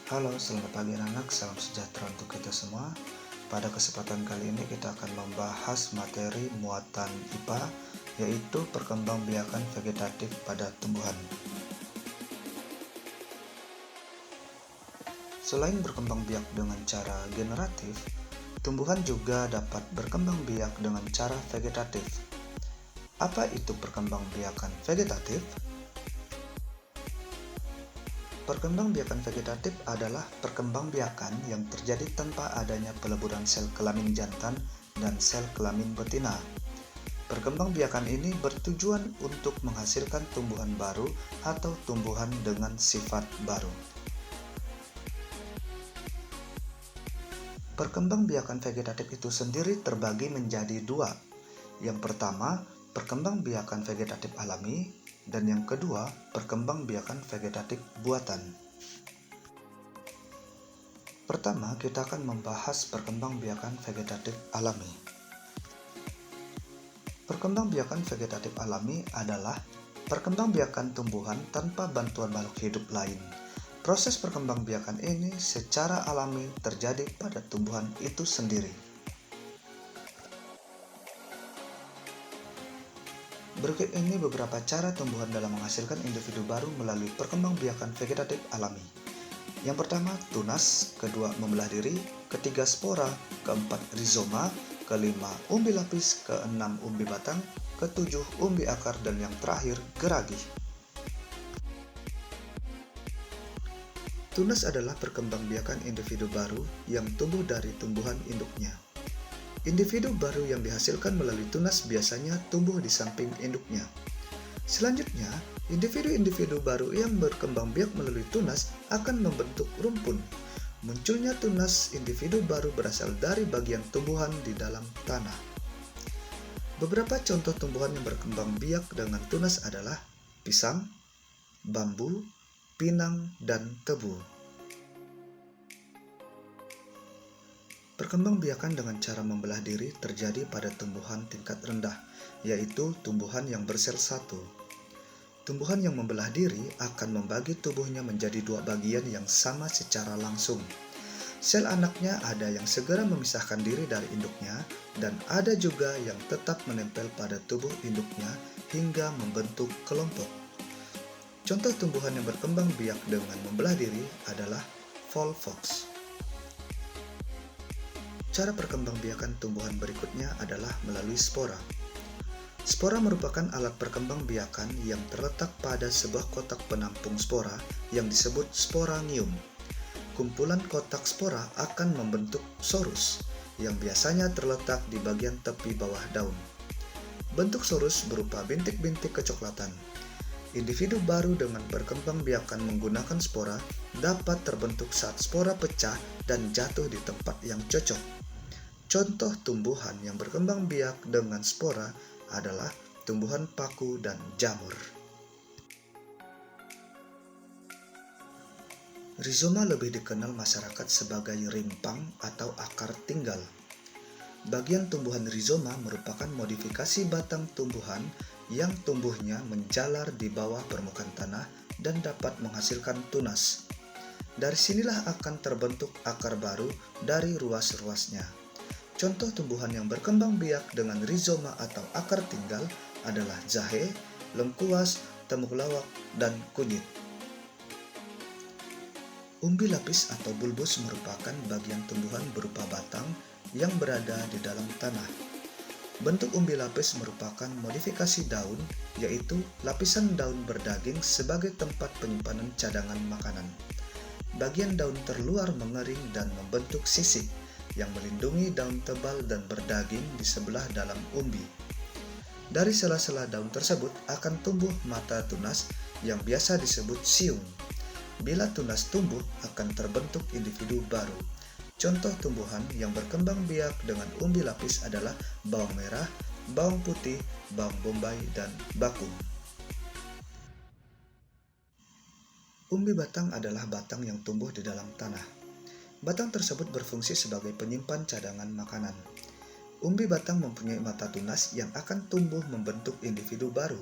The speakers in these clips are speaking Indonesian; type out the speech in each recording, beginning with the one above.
Halo, selamat pagi anak-anak, salam sejahtera untuk kita semua. Pada kesempatan kali ini kita akan membahas materi muatan IPA, yaitu perkembangbiakan vegetatif pada tumbuhan. Selain berkembang biak dengan cara generatif, tumbuhan juga dapat berkembang biak dengan cara vegetatif. Apa itu perkembangbiakan vegetatif? Perkembangbiakan vegetatif adalah perkembangbiakan yang terjadi tanpa adanya peleburan sel kelamin jantan dan sel kelamin betina. Perkembangbiakan ini bertujuan untuk menghasilkan tumbuhan baru atau tumbuhan dengan sifat baru. Perkembangbiakan vegetatif itu sendiri terbagi menjadi dua. Yang pertama, perkembangbiakan vegetatif alami, dan yang kedua, perkembangbiakan vegetatif buatan. Pertama, kita akan membahas perkembangbiakan vegetatif alami. Perkembangbiakan vegetatif alami adalah perkembangbiakan tumbuhan tanpa bantuan makhluk hidup lain. Proses perkembangbiakan ini secara alami terjadi pada tumbuhan itu sendiri. Berikut ini beberapa cara tumbuhan dalam menghasilkan individu baru melalui perkembangbiakan vegetatif alami. Yang pertama, tunas, kedua, membelah diri, ketiga, spora, keempat, rizoma, kelima, umbi lapis, keenam, umbi batang, ketujuh, umbi akar, dan yang terakhir, geragi. Tunas adalah perkembangbiakan individu baru yang tumbuh dari tumbuhan induknya. Individu baru yang dihasilkan melalui tunas biasanya tumbuh di samping induknya. Selanjutnya, individu-individu baru yang berkembang biak melalui tunas akan membentuk rumpun. Munculnya tunas individu baru berasal dari bagian tumbuhan di dalam tanah. Beberapa contoh tumbuhan yang berkembang biak dengan tunas adalah pisang, bambu, pinang, dan tebu. Perkembangbiakan dengan cara membelah diri terjadi pada tumbuhan tingkat rendah, yaitu tumbuhan yang bersel satu. Tumbuhan yang membelah diri akan membagi tubuhnya menjadi dua bagian yang sama secara langsung. Sel anaknya ada yang segera memisahkan diri dari induknya, dan ada juga yang tetap menempel pada tubuh induknya hingga membentuk kelompok. Contoh tumbuhan yang berkembang biak dengan membelah diri adalah volvox. Cara perkembangbiakan tumbuhan berikutnya adalah melalui spora. Spora merupakan alat perkembangbiakan yang terletak pada sebuah kotak penampung spora yang disebut sporangium. Kumpulan kotak spora akan membentuk sorus yang biasanya terletak di bagian tepi bawah daun. Bentuk sorus berupa bintik-bintik kecoklatan. Individu baru dengan perkembangbiakan menggunakan spora dapat terbentuk saat spora pecah dan jatuh di tempat yang cocok. Contoh tumbuhan yang berkembang biak dengan spora adalah tumbuhan paku dan jamur. Rizoma lebih dikenal masyarakat sebagai rimpang atau akar tinggal. Bagian tumbuhan rizoma merupakan modifikasi batang tumbuhan yang tumbuhnya menjalar di bawah permukaan tanah dan dapat menghasilkan tunas. Dari sinilah akan terbentuk akar baru dari ruas-ruasnya. Contoh tumbuhan yang berkembang biak dengan rizoma atau akar tinggal adalah jahe, lengkuas, temulawak, dan kunyit. Umbi lapis atau bulbus merupakan bagian tumbuhan berupa batang yang berada di dalam tanah. Bentuk umbi lapis merupakan modifikasi daun, yaitu lapisan daun berdaging sebagai tempat penyimpanan cadangan makanan. Bagian daun terluar mengering dan membentuk sisik yang melindungi daun tebal dan berdaging di sebelah dalam umbi. Dari sela-sela daun tersebut akan tumbuh mata tunas yang biasa disebut siung. Bila tunas tumbuh akan terbentuk individu baru. Contoh tumbuhan yang berkembang biak dengan umbi lapis adalah bawang merah, bawang putih, bawang bombay, dan bakung. Umbi batang adalah batang yang tumbuh di dalam tanah. Batang tersebut berfungsi sebagai penyimpan cadangan makanan. Umbi batang mempunyai mata tunas yang akan tumbuh membentuk individu baru.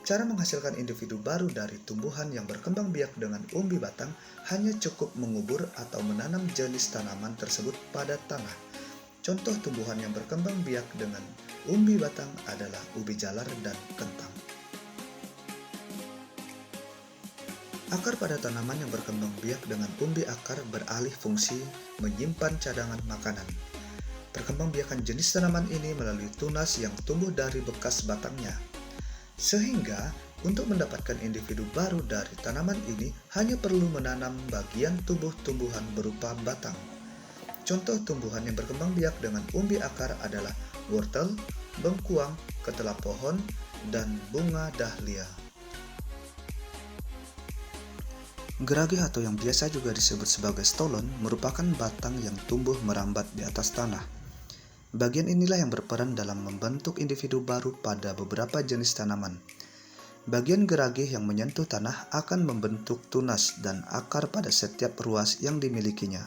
Cara menghasilkan individu baru dari tumbuhan yang berkembang biak dengan umbi batang hanya cukup mengubur atau menanam jenis tanaman tersebut pada tanah. Contoh tumbuhan yang berkembang biak dengan umbi batang adalah ubi jalar dan kentang. Akar pada tanaman yang berkembang biak dengan umbi akar beralih fungsi menyimpan cadangan makanan. Perkembangbiakan jenis tanaman ini melalui tunas yang tumbuh dari bekas batangnya. Sehingga, untuk mendapatkan individu baru dari tanaman ini hanya perlu menanam bagian tubuh tumbuhan berupa batang. Contoh tumbuhan yang berkembang biak dengan umbi akar adalah wortel, bengkuang, ketela pohon, dan bunga dahlia. Geragih atau yang biasa juga disebut sebagai stolon merupakan batang yang tumbuh merambat di atas tanah. Bagian inilah yang berperan dalam membentuk individu baru pada beberapa jenis tanaman. Bagian geragih yang menyentuh tanah akan membentuk tunas dan akar pada setiap ruas yang dimilikinya.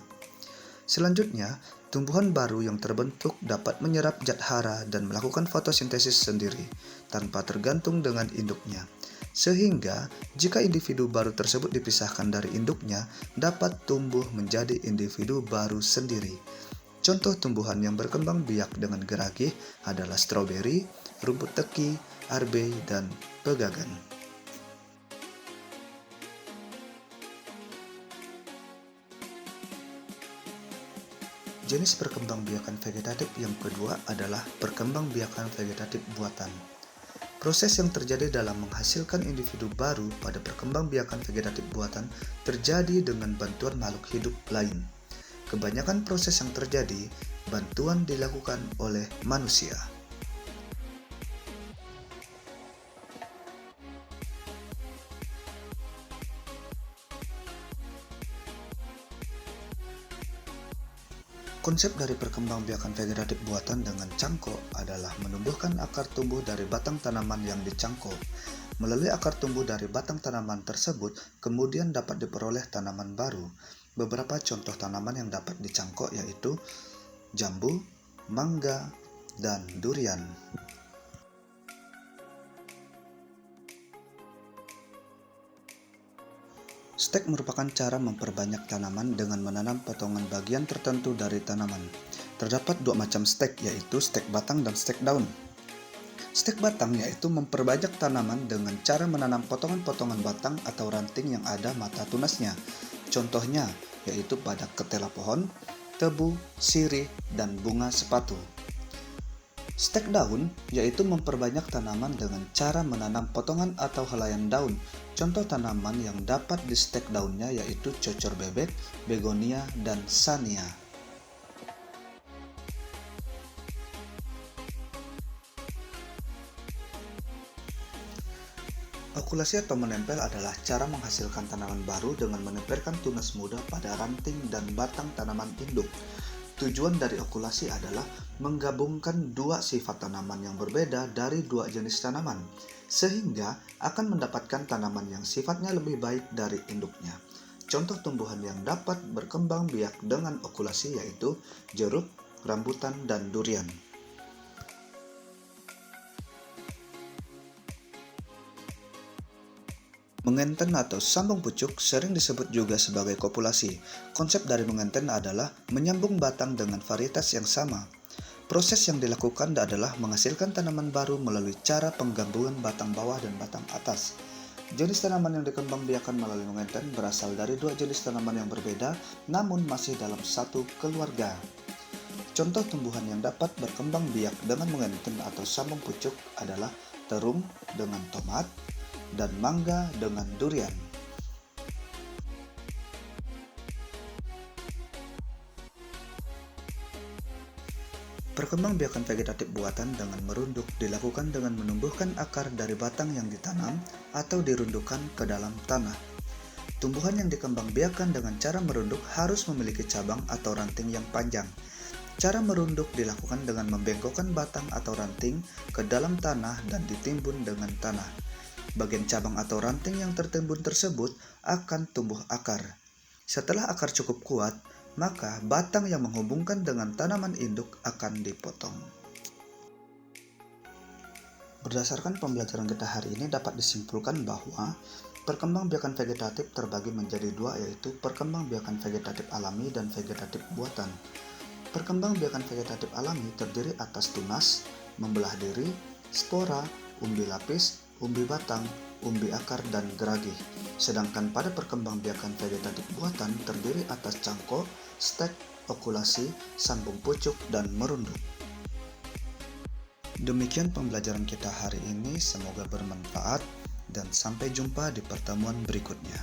Selanjutnya, tumbuhan baru yang terbentuk dapat menyerap zat hara dan melakukan fotosintesis sendiri, tanpa tergantung dengan induknya. Sehingga, jika individu baru tersebut dipisahkan dari induknya, dapat tumbuh menjadi individu baru sendiri. Contoh tumbuhan yang berkembang biak dengan geragih adalah stroberi, rumput teki, arbei, dan pegagan. Jenis perkembangbiakan vegetatif yang kedua adalah perkembangbiakan vegetatif buatan. Proses yang terjadi dalam menghasilkan individu baru pada perkembangbiakan vegetatif buatan terjadi dengan bantuan makhluk hidup lain. Kebanyakan proses yang terjadi, bantuan dilakukan oleh manusia. Konsep dari perkembangbiakan vegetatif buatan dengan cangkok adalah menumbuhkan akar tumbuh dari batang tanaman yang dicangkok. Melalui akar tumbuh dari batang tanaman tersebut, kemudian dapat diperoleh tanaman baru. Beberapa contoh tanaman yang dapat dicangkok yaitu jambu, mangga, dan durian. Stek merupakan cara memperbanyak tanaman dengan menanam potongan bagian tertentu dari tanaman. Terdapat dua macam stek, yaitu stek batang dan stek daun. Stek batang yaitu memperbanyak tanaman dengan cara menanam potongan-potongan batang atau ranting yang ada mata tunasnya. Contohnya yaitu pada ketela pohon, tebu, sirih, dan bunga sepatu. Stek daun yaitu memperbanyak tanaman dengan cara menanam potongan atau helaian daun. Contoh tanaman yang dapat di stek daunnya yaitu cocor bebek, begonia, dan sania. Okulasi atau menempel adalah cara menghasilkan tanaman baru dengan menempelkan tunas muda pada ranting dan batang tanaman induk. Tujuan dari okulasi adalah menggabungkan dua sifat tanaman yang berbeda dari dua jenis tanaman, sehingga akan mendapatkan tanaman yang sifatnya lebih baik dari induknya. Contoh tumbuhan yang dapat berkembang biak dengan okulasi yaitu jeruk, rambutan, dan durian. Mengenten atau sambung pucuk sering disebut juga sebagai kopulasi. Konsep dari mengenten adalah menyambung batang dengan varietas yang sama. Proses yang dilakukan adalah menghasilkan tanaman baru melalui cara penggabungan batang bawah dan batang atas. Jenis tanaman yang dikembangbiakan melalui mengenten berasal dari dua jenis tanaman yang berbeda, namun masih dalam satu keluarga. Contoh tumbuhan yang dapat berkembang biak dengan mengenten atau sambung pucuk adalah terung dengan tomat, dan mangga dengan durian. Perkembangbiakan vegetatif buatan dengan merunduk dilakukan dengan menumbuhkan akar dari batang yang ditanam atau dirundukkan ke dalam tanah. Tumbuhan yang dikembangbiakan dengan cara merunduk harus memiliki cabang atau ranting yang panjang. Cara merunduk dilakukan dengan membengkokkan batang atau ranting ke dalam tanah dan ditimbun dengan tanah. Bagian cabang atau ranting yang tertimbun tersebut akan tumbuh akar. Setelah akar cukup kuat, maka batang yang menghubungkan dengan tanaman induk akan dipotong. Berdasarkan pembelajaran kita hari ini dapat disimpulkan bahwa perkembangbiakan vegetatif terbagi menjadi dua, yaitu perkembangbiakan vegetatif alami dan vegetatif buatan. Perkembangbiakan vegetatif alami terdiri atas tunas, membelah diri, spora, umbi lapis, umbi batang, umbi akar, dan geragi. Sedangkan pada perkembangbiakan vegetatif buatan terdiri atas cangkok, stek, okulasi, sambung pucuk, dan merunduk. Demikian pembelajaran kita hari ini, semoga bermanfaat dan sampai jumpa di pertemuan berikutnya.